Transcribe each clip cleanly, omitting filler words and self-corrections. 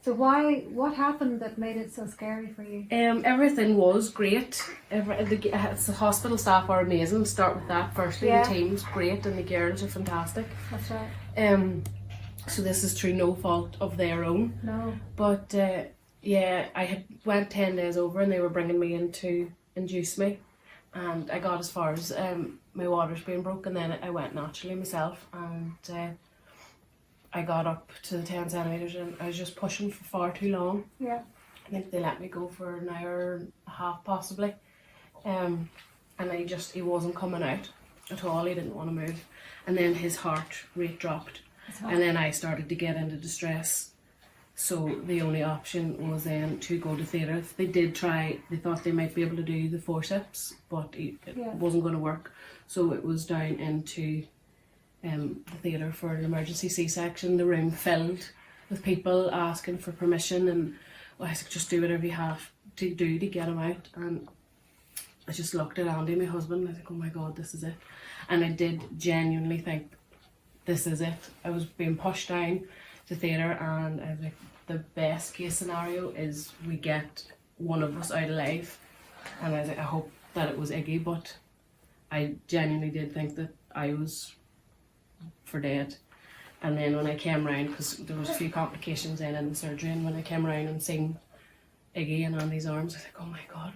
So what happened that made it so scary for you? Everything was great. The hospital staff are amazing. Start with that firstly. Yeah. The team's great and the girls are fantastic. That's right. So this is through no fault of their own. No. But yeah, I had went 10 days over and they were bringing me in to induce me, and I got as far as my waters being broken. Then I went naturally myself, and I got up to the 10 centimetres and I was just pushing for far too long. Yeah. I think they let me go for an hour and a half possibly. And he wasn't coming out at all. He didn't want to move. And then his heart rate dropped. And then I started to get into distress. So the only option was then to go to theatre. They did try, they thought they might be able to do the forceps, but it wasn't going to work. So it was down into the theatre for an emergency C-section. The room filled with people asking for permission, and I said, just do whatever you have to do to get him out. And I just looked at Andy, my husband, and I was like, oh my God, this is it. And I did genuinely think, this is it. I was being pushed down to theatre, and I was like, the best case scenario is we get one of us out alive. And I was like, I hope that it was Iggy, but I genuinely did think that I was for dead. And then when I came round, because there was a few complications in the surgery, and when I came round and seen Iggy in Andy's arms, I was like, oh my God,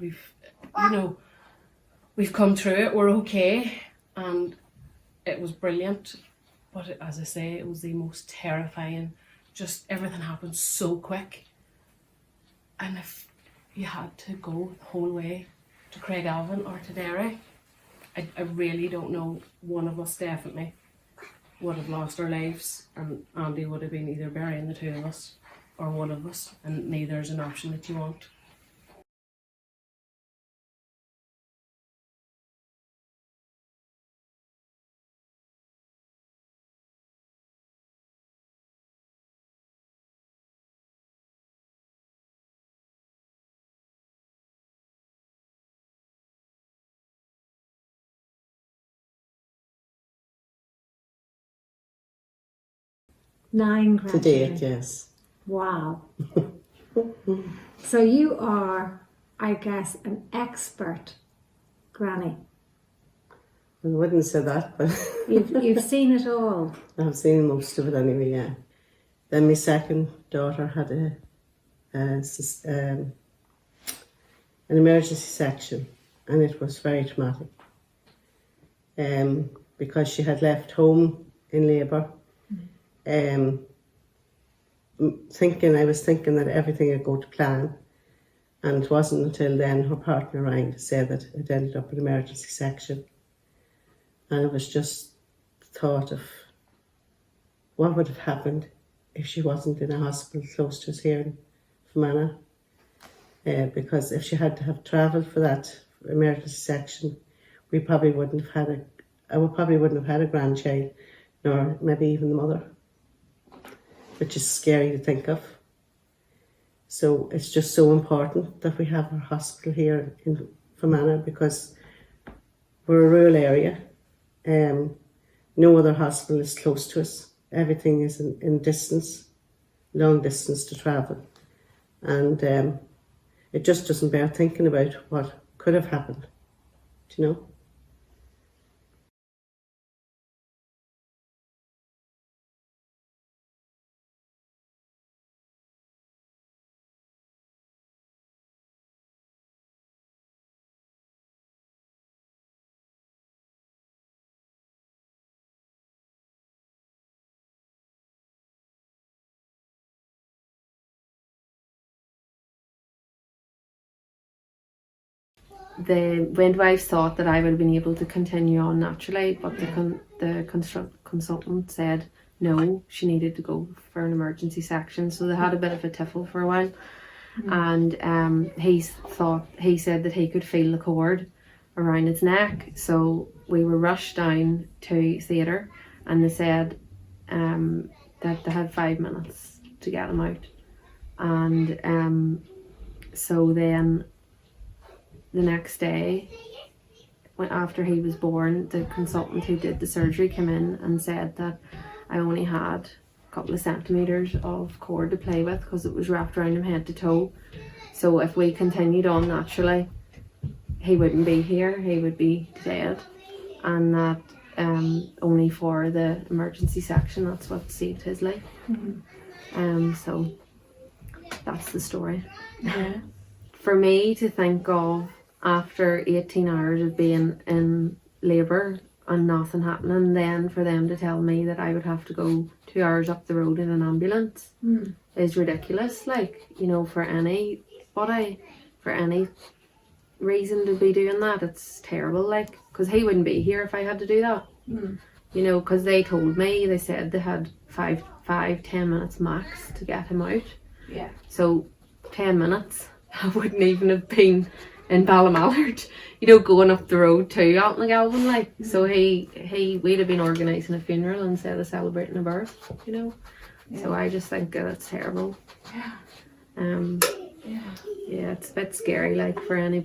we've come through it, we're okay. And it was brilliant, but as I say, it was the most terrifying. Just everything happened so quick, and if you had to go the whole way to Craigavon or to Derry, I really don't know. One of us definitely would have lost our lives, and Andy would have been either burying the two of us or one of us, and neither is an option that you want. Nine To date, yes. Wow. So you are, I guess, an expert granny. I wouldn't say that, but You've seen it all. I've seen most of it anyway, yeah. Then my second daughter had an emergency section, and it was very traumatic. Because she had left home in labour. I was thinking that everything would go to plan, and it wasn't until then her partner rang to say that it ended up in emergency section. And it was just the thought of what would have happened if she wasn't in a hospital close to us here in Fermanagh. Because if she had to have travelled for that emergency section, I probably wouldn't have had a grandchild, nor maybe even the mother, which is scary to think of. So it's just so important that we have our hospital here in Fermanagh, because we're a rural area. No other hospital is close to us. Everything is in distance, long distance to travel. And it just doesn't bear thinking about what could have happened, do you know? The midwives thought that I would have been able to continue on naturally, but the consultant said no, she needed to go for an emergency section. So they had a bit of a tiffle for a while, and he said that he could feel the cord around his neck. So we were rushed down to theatre, and they said that they had 5 minutes to get him out, and so then the next day, after he was born, the consultant who did the surgery came in and said that I only had couple of centimetres of cord to play with because it was wrapped around him head to toe. So if we continued on naturally, he wouldn't be here, he would be dead. And that only for the emergency section, that's what saved his life. So that's the story. Yeah. For me to think of after 18 hours of being in labour and nothing happening, then for them to tell me that I would have to go 2 hours up the road in an ambulance is ridiculous. Like, you know, for anybody, for any reason to be doing that, it's terrible. Like, because he wouldn't be here if I had to do that. You know, because they told me, they said they had 10 minutes max to get him out. Yeah. So 10 minutes, I wouldn't even have been in Ballymallard, you know, going up the road to Altnagalvin, like. So we'd have been organising a funeral instead of celebrating a birth, you know. So I just think that's terrible. Yeah, it's a bit scary, like, for any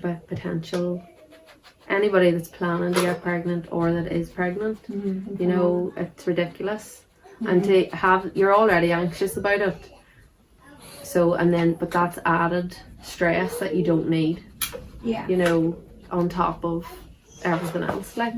anybody that's planning to get pregnant or that is pregnant, you know, it's ridiculous. And to have, you're already anxious about it. So, but that's added stress that you don't need. Yeah. You know, on top of everything else, like.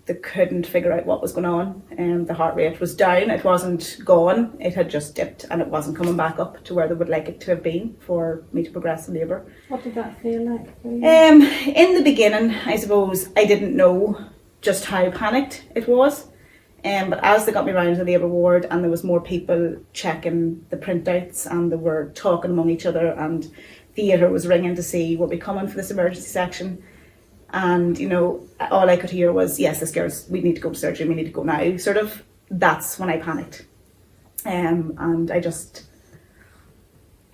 They couldn't figure out what was going on, and the heart rate was down. It wasn't gone, it had just dipped, and it wasn't coming back up to where they would like it to have been for me to progress in labour. What did that feel like for you? In the beginning, I suppose I didn't know just how panicked it was, but as they got me round to the labour ward and there was more people checking the printouts and they were talking among each other, and theatre was ringing to see were we coming for this emergency section. And, you know, all I could hear was, yes, this girl's, we need to go to surgery, we need to go now, sort of. That's when I panicked. And I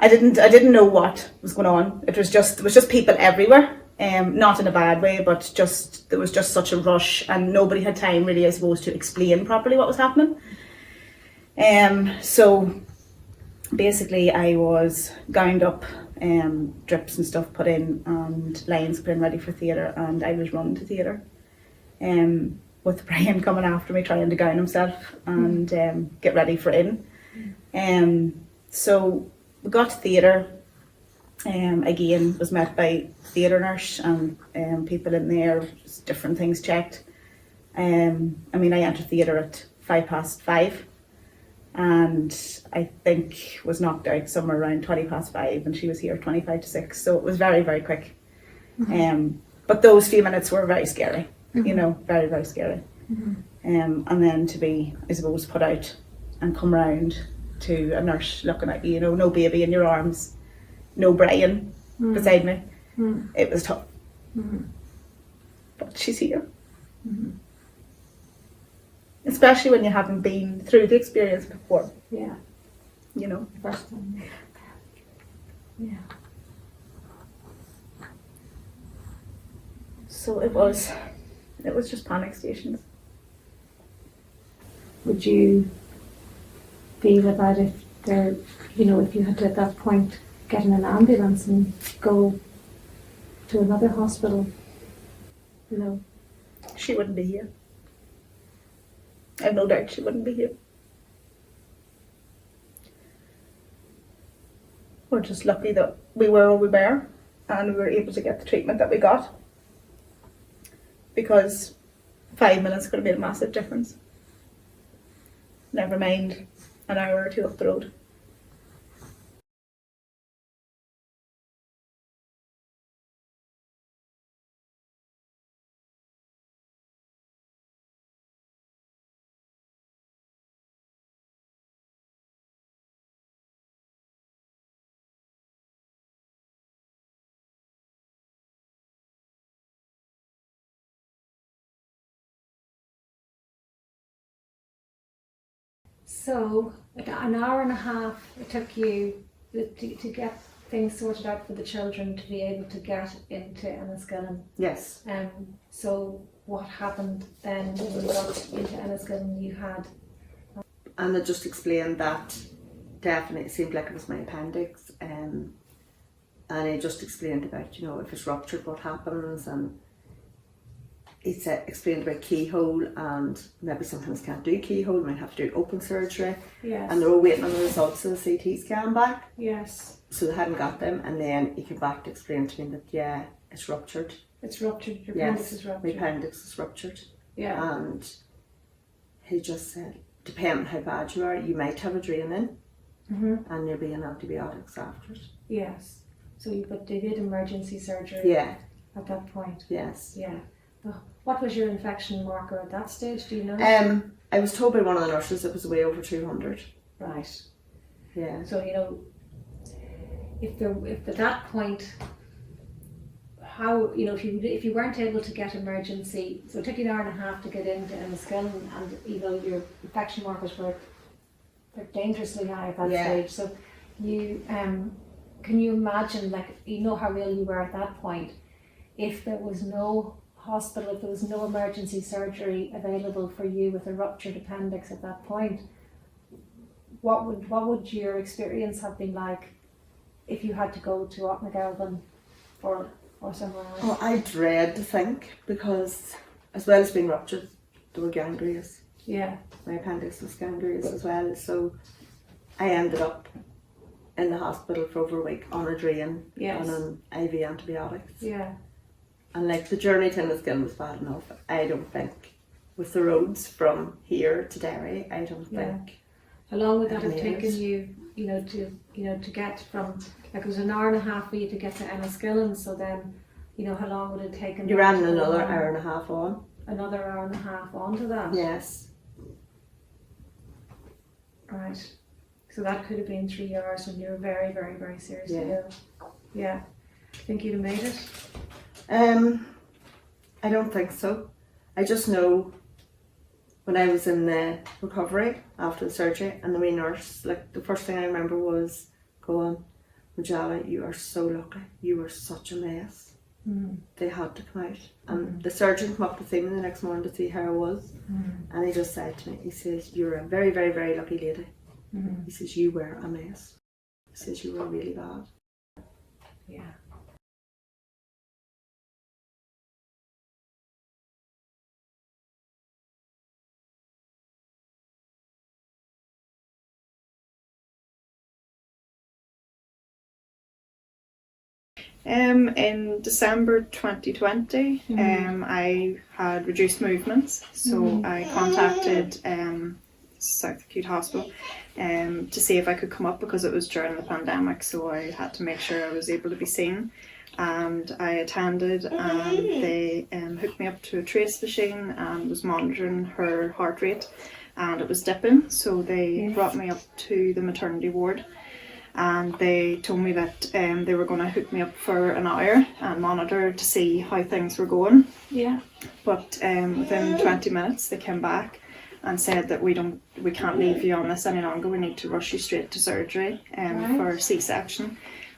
didn't know what was going on. There was just people everywhere, not in a bad way, but there was just such a rush and nobody had time really, I suppose, to explain properly what was happening. So basically I was gowned up, drips and stuff put in and lines put in ready for theatre, and I was run to theatre with Brian coming after me trying to gown himself and get ready for in. So we got to theatre, again was met by theatre nurse and people in there, just different things checked. I mean, I entered theatre at 5:05 and I think was knocked out somewhere around 5:20 and she was here 5:25, so it was very, very quick. But those few minutes were very scary, you know, very, very scary. And then to be, I suppose, put out and come round to a nurse looking at you, you know, no baby in your arms, no Brian beside me. It was tough. But she's here. Especially when you haven't been through the experience before. Yeah. You know. First time. Yeah. So it was just panic stations. Would you feel about if there, you know, if you had to at that point get in an ambulance and go to another hospital? No. She wouldn't be here. I have no doubt she wouldn't be here. We're just lucky that we were where we were and we were able to get the treatment that we got, because 5 minutes could have made a massive difference. Never mind an hour or two up the road. So an hour and a half it took you to get things sorted out for the children to be able to get into Enniskillen. Yes. So what happened then when you got into Enniskillen? You had. And I just explained that definitely it seemed like it was my appendix, and I just explained about, you know, if it's ruptured, what happens, and he explained about keyhole, and maybe sometimes can't do keyhole, might have to do open surgery. Yes. And they were waiting on the results of the CT scan back, Yes. so they hadn't got them, and then he came back to explain to me that, yeah, it's ruptured. It's ruptured. Your appendix is My ruptured. appendix is ruptured. Yeah. And he just said, depending on how bad you are, you might have a draining, Mhm. and you'll be on antibiotics after it. Yes. So, but they did emergency surgery. Yeah. At that point. Yes. Yeah. What was your infection marker at that stage? Do you know? I was told by one of the nurses it was way over 200. Right. Yeah. So you know, if at that point, how, you know, if you weren't able to get emergency, so it took you an hour and a half to get into Enniskillen, and you know your infection markers were dangerously high at that Yeah. stage. So you can you imagine, like, you know how ill you were at that point, if there was no hospital, if there was no emergency surgery available for you with a ruptured appendix at that point, what would your experience have been like if you had to go to Obstetric or somewhere else? Oh, I dread to think, because as well as being ruptured, they were gangrenous. Yeah. My appendix was gangrenous as well, so I ended up in the hospital for over a week on a drain, Yes. on an IV antibiotics. Yeah. And like the journey to Enniskillen was bad enough. I don't think, with the roads from here to Derry, I don't Yeah. think. How long would that have Yes. taken you, to get from, like, it was an hour and a half for you to get to Enniskillen, so then, how long would it have taken? You that ran to go another on? hour and a half on. Another hour and a half onto that? Yes. Right. So that could have been 3 hours when you were very, very, very seriously Yeah. ill. Yeah. Think you'd have made it? I don't think so. I just know when I was in the recovery after the surgery, and the wee nurse, like, the first thing I remember was going, Majala, you are so lucky. You were such a mess. They had to come out. And the surgeon came up to see me the next morning to see how I was. And he just said to me, he says, you're a very, very, very lucky lady. He says, you were a mess. He says, you were really bad. Yeah. In December 2020, I had reduced movements, so I contacted South Acute Hospital to see if I could come up, because it was during the pandemic, so I had to make sure I was able to be seen. And I attended, and they hooked me up to a trace machine and was monitoring her heart rate, and it was dipping, so they brought me up to the maternity ward. And they told me that they were going to hook me up for an hour and monitor to see how things were going. Yeah. But within 20 minutes they came back and said that we can't leave you on this any longer. We need to rush you straight to surgery for C-section,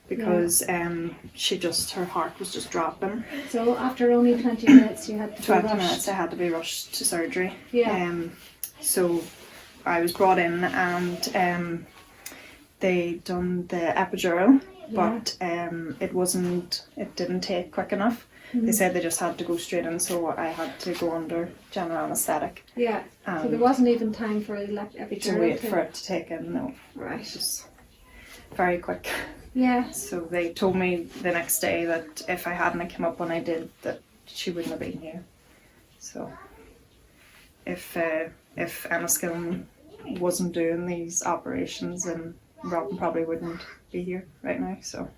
because her heart was just dropping. So after only 20 minutes you had to 20 be rushed. minutes I had to be rushed to surgery. Yeah. So I was brought in, and they done the epidural, but it didn't take quick enough. They said they just had to go straight in, so I had to go under general anaesthetic. Yeah. So there wasn't even time for epidural To wait for it to take in, no. Right. It was very quick. Yeah. So they told me the next day that if I hadn't come up when I did, that she wouldn't have been here. So if Enniskillen wasn't doing these operations, then Robin probably wouldn't be here right now. So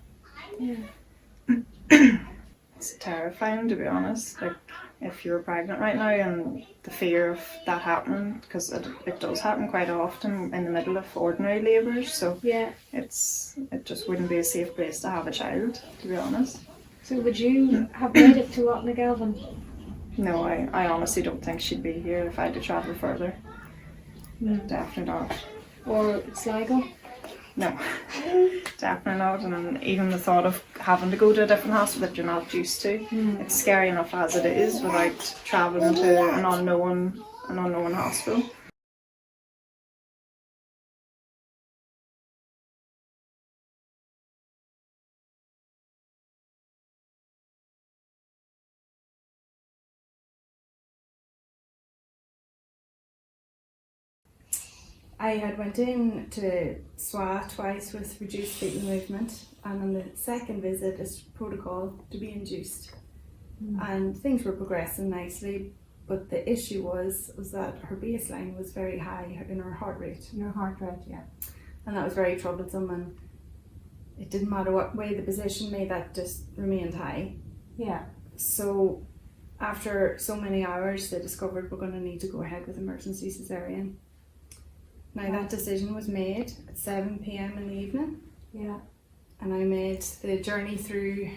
it's terrifying, to be honest. Like, if you're pregnant right now, and the fear of that happening, because it does happen quite often in the middle of ordinary labours. So it just wouldn't be a safe place to have a child, to be honest. So would you have made it to Obstetric? No, I honestly don't think she'd be here if I had to travel further. Definitely not. Or Sligo? No, definitely not. And even the thought of having to go to a different hospital that you're not used to, it's scary enough as it is without travelling to an unknown hospital. I had went in to SWAH twice with reduced fetal movement, and on the second visit it's protocol to be induced. And things were progressing nicely, but the issue was that her baseline was very high in her heart rate. Your heart rate, yeah. And that was very troublesome, and it didn't matter what way the position made, that just remained high. Yeah. So after so many hours they discovered we're going to need to go ahead with emergency cesarean. Now that decision was made at 7 p.m. in the evening. Yeah. And I made the journey through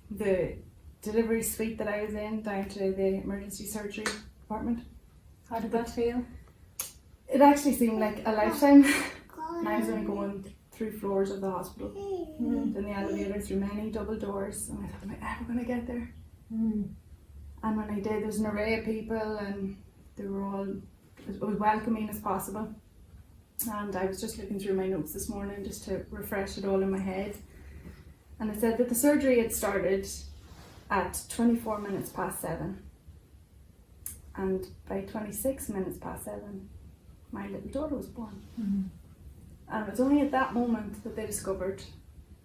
the delivery suite that I was in down to the emergency surgery department. How did that feel? It actually seemed like a lifetime. And I was only going through floors of the hospital, in the elevator, through many double doors, and I thought, am I ever going to get there? And when I did, there was an array of people, and they were all as welcoming as possible. And I was just looking through my notes this morning just to refresh it all in my head, and it said that the surgery had started at 24 minutes past 7, and by 26 minutes past 7 my little daughter was born. And it was only at that moment that they discovered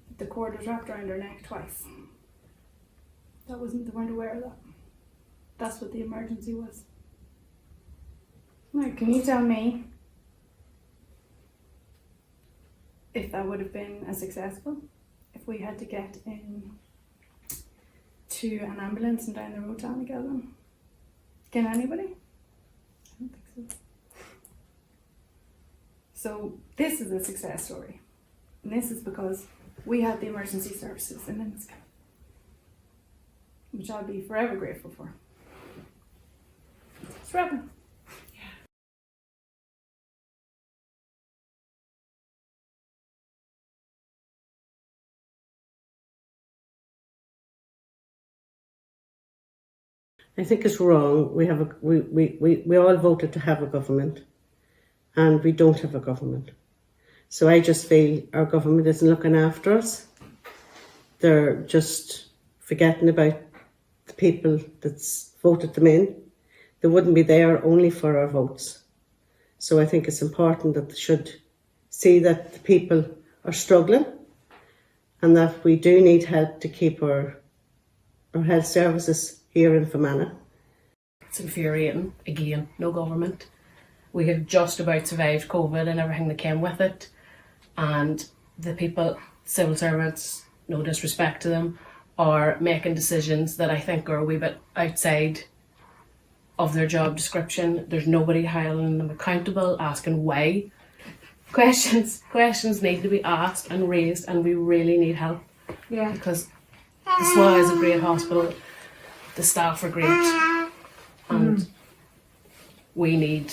that the cord was wrapped around her neck twice. They weren't aware of that. That's what the emergency was. Now, can you tell me if that would have been as successful if we had to get in to an ambulance and down the road to Annagellan? Can anybody? I don't think so. So this is a success story, and this is because we had the emergency services in Limerick, which I'll be forever grateful for. Forever. I think it's wrong. We all voted to have a government, and we don't have a government. So I just feel our government isn't looking after us. They're just forgetting about the people that's voted them in. They wouldn't be there only for our votes. So I think it's important that they should see that the people are struggling and that we do need help to keep our health services here in Fermanagh. It's infuriating. Again, no government. We have just about survived COVID and everything that came with it, and the people, civil servants, no disrespect to them, are making decisions that I think are a wee bit outside of their job description. There's nobody holding them accountable, asking why. Questions need to be asked and raised, and we really need help. Yeah. Because the SWAH is a great hospital, the staff are great, and we need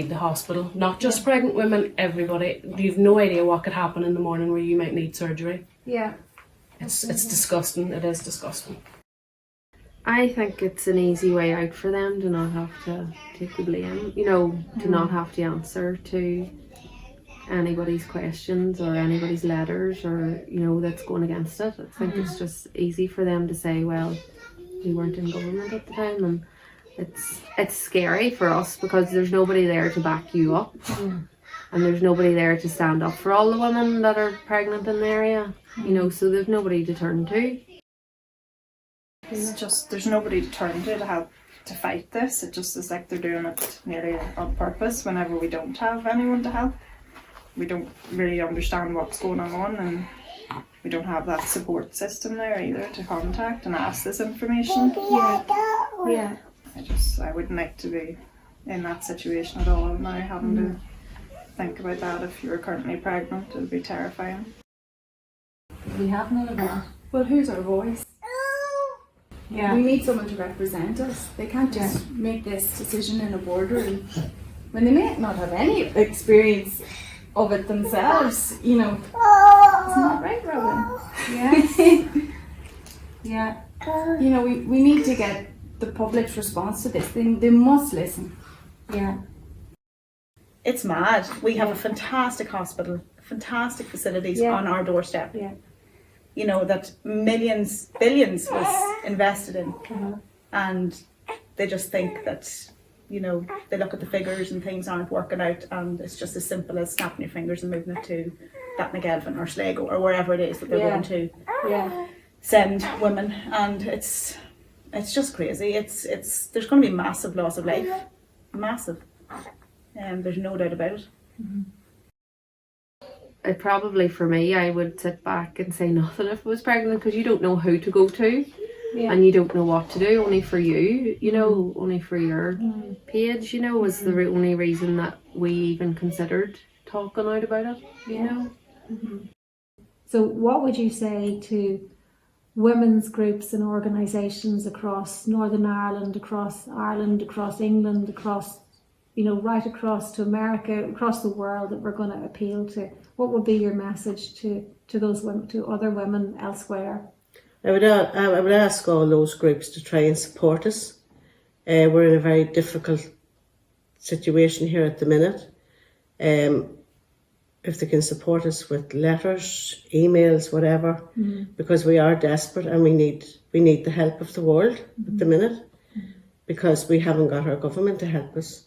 the hospital. Not just pregnant women, everybody. You've no idea what could happen in the morning where you might need surgery. Yeah. It's disgusting. It is disgusting. I think it's an easy way out for them to not have to take the blame, to not have to answer to anybody's questions or anybody's letters or, that's going against it. I think it's just easy for them to say, well, we weren't in government at the time, and it's scary for us because there's nobody there to back you up, and there's nobody there to stand up for all the women that are pregnant in the area, so there's nobody to turn to. It's just, there's nobody to turn to help to fight this. It just is like they're doing it nearly on purpose whenever we don't have anyone to help. We don't really understand what's going on, and we don't have that support system there either to contact and ask this information. Yeah. I wouldn't like to be in that situation at all now, having to think about that. If you were currently pregnant, it would be terrifying. We have none of that. Well, who's our voice? Yeah. We need someone to represent us. They can't just make this decision in a boardroom when they may not have any experience of it themselves, you know. Isn't that right, Robin? Yeah. Yeah. You know, we need to get the public's response to this. They must listen. Yeah. It's mad. We have a fantastic hospital, fantastic facilities Yeah. on our doorstep. Yeah. You know, that millions, billions was invested in. And they just think that, you know, they look at the figures and things aren't working out, and it's just as simple as snapping your fingers and moving it to that McElvin or Sligo or wherever it is that they're going to Yeah. send women. And it's just crazy. It's there's going to be massive loss of life, massive, and there's no doubt about it. It probably, for me, I would sit back and say nothing if I was pregnant, because you don't know who to go to. Yeah. And you don't know what to do, only for you, you know, only for your page, you know, was the only reason that we even considered talking out about it, you know. So what would you say to women's groups and organisations across Northern Ireland, across England, across, you know, right across to America, across the world, that we're going to appeal to? What would be your message to those women, to other women elsewhere? I would ask all those groups to try and support us. We're in a very difficult situation here at the minute. If they can support us with letters, emails, whatever, because we are desperate and we need the help of the world at the minute, because we haven't got our government to help us.